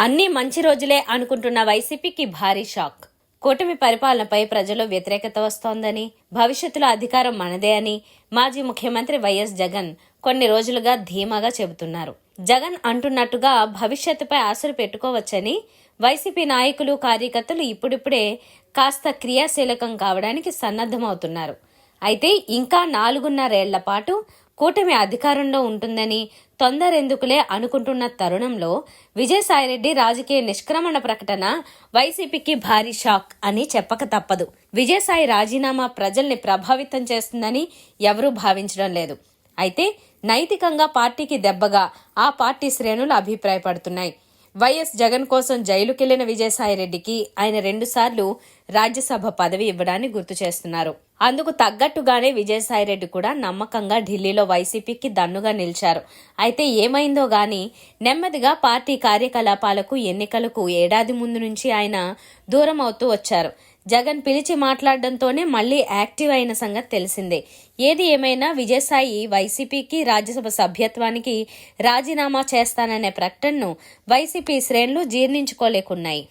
అన్ని మంచి రోజులే అనుకుంటున్న వైసీపీకి భారీ షాక్. కూటమి పరిపాలనపై ప్రజల్లో వ్యతిరేకత వస్తోందని, భవిష్యత్తులో అధికారం మనదే అని మాజీ ముఖ్యమంత్రి వైఎస్ జగన్ కొన్ని రోజులుగా ధీమాగా చెబుతున్నారు. జగన్ అంటున్నట్టుగా భవిష్యత్తుపై ఆశలు పెట్టుకోవచ్చని వైసీపీ నాయకులు, కార్యకర్తలు ఇప్పుడిప్పుడే కాస్త క్రియాశీలకం కావడానికి సన్నద్ధమవుతున్నారు. అయితే ఇంకా 4.5 ఏళ్ల పాటు కూటమి అధికారంలో ఉంటుందని తొందరెందుకులే అనుకుంటున్న తరుణంలో విజయసాయిరెడ్డి రాజకీయ నిష్క్రమణ ప్రకటన వైసీపీకి భారీ షాక్ అని చెప్పక తప్పదు. విజయసాయి రాజీనామా ప్రజల్ని ప్రభావితం చేస్తుందని ఎవరూ భావించడం లేదు. అయితే నైతికంగా పార్టీకి దెబ్బగా ఆ పార్టీ శ్రేణులు అభిప్రాయపడుతున్నాయి. వైఎస్ జగన్ కోసం జైలుకెళ్లిన విజయసాయిరెడ్డికి ఆయన 2 సార్లు రాజ్యసభ పదవి ఇవ్వడాన్ని గుర్తు చేస్తున్నారు. అందుకు తగ్గట్టుగానే విజయసాయిరెడ్డి కూడా నమ్మకంగా ఢిల్లీలో వైసీపీకి దన్నుగా నిలిచారు. అయితే ఏమైందో గానీ నెమ్మదిగా పార్టీ కార్యకలాపాలకు, ఎన్నికలకు ఏడాది ముందు నుంచి ఆయన దూరం అవుతూ వచ్చారు. జగన్ పిలిచి మాట్లాడడంతోనే మళ్లీ యాక్టివ్ అయిన సంగతి తెలిసిందే. ఏది ఏమైనా విజయసాయి వైసీపీకి రాజ్యసభ సభ్యత్వానికి రాజీనామా చేస్తాననే ప్రకటనను వైసీపీ శ్రేణులు జీర్ణించుకోలేకున్నాయి.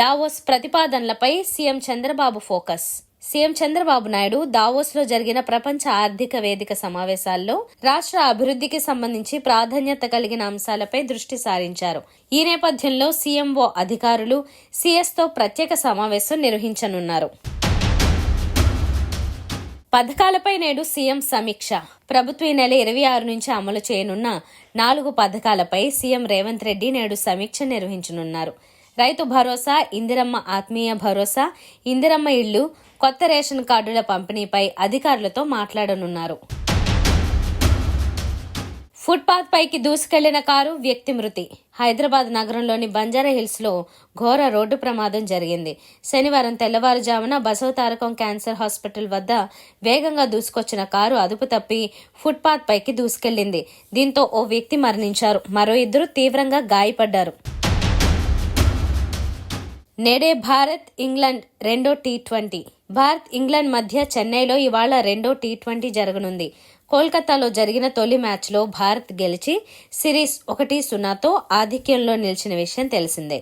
దావోస్ ప్రతిపాదనలపై CM Chandrababu focus. CM Chandrababu Naidu దావోస్లో జరిగిన ప్రపంచ ఆర్థిక వేదిక సమావేశాల్లో రాష్ట్ర అభివృద్ధికి సంబంధించి ప్రాధాన్యత కలిగిన అంశాలపై దృష్టి సారించారు. ఈ నేపథ్యంలో సీఎంఓ అధికారులు సీఎస్తో ప్రత్యేక సమావేశం నిర్వహించనున్నారు. పథకాలపై నేడు సీఎం సమీక్ష. ప్రభుత్వం ఈ నెల 26 నుంచి అమలు చేయనున్న 4 పథకాలపై సీఎం రేవంత్ రెడ్డి నేడు సమీక్ష నిర్వహించనున్నారు. రైతు భరోసా, ఇందిరమ్మ ఆత్మీయ భరోసా, ఇందిరమ్మ ఇళ్లు, కొత్త రేషన్ కార్డుల పంపిణీపై అధికారులతో మాట్లాడనున్నారు. ఫుట్పాత్ పైకి దూసుకెళ్లిన కారు, వ్యక్తి మృతి. హైదరాబాద్ నగరంలోని బంజారాహిల్స్ లో ఘోర రోడ్డు ప్రమాదం జరిగింది. శనివారం తెల్లవారుజామున బసవతారకం క్యాన్సర్ హాస్పిటల్ వద్ద వేగంగా దూసుకొచ్చిన కారు అదుపు తప్పి ఫుట్పాత్ పైకి దూసుకెళ్లింది. దీంతో ఓ వ్యక్తి మరణించారు. మరో 2 తీవ్రంగా గాయపడ్డారు. నేడే భారత్ ఇంగ్లాండ్ రెండో టీ20. భారత్ ఇంగ్లాండ్ మధ్య చెన్నైలో ఇవాళ రెండో టీ20 జరగనుంది. కోల్కతాలో జరిగిన తొలి మ్యాచ్లో భారత్ గెలిచి సిరీస్ 1-0తో ఆధిక్యంలో నిలిచిన విషయం తెలిసిందే.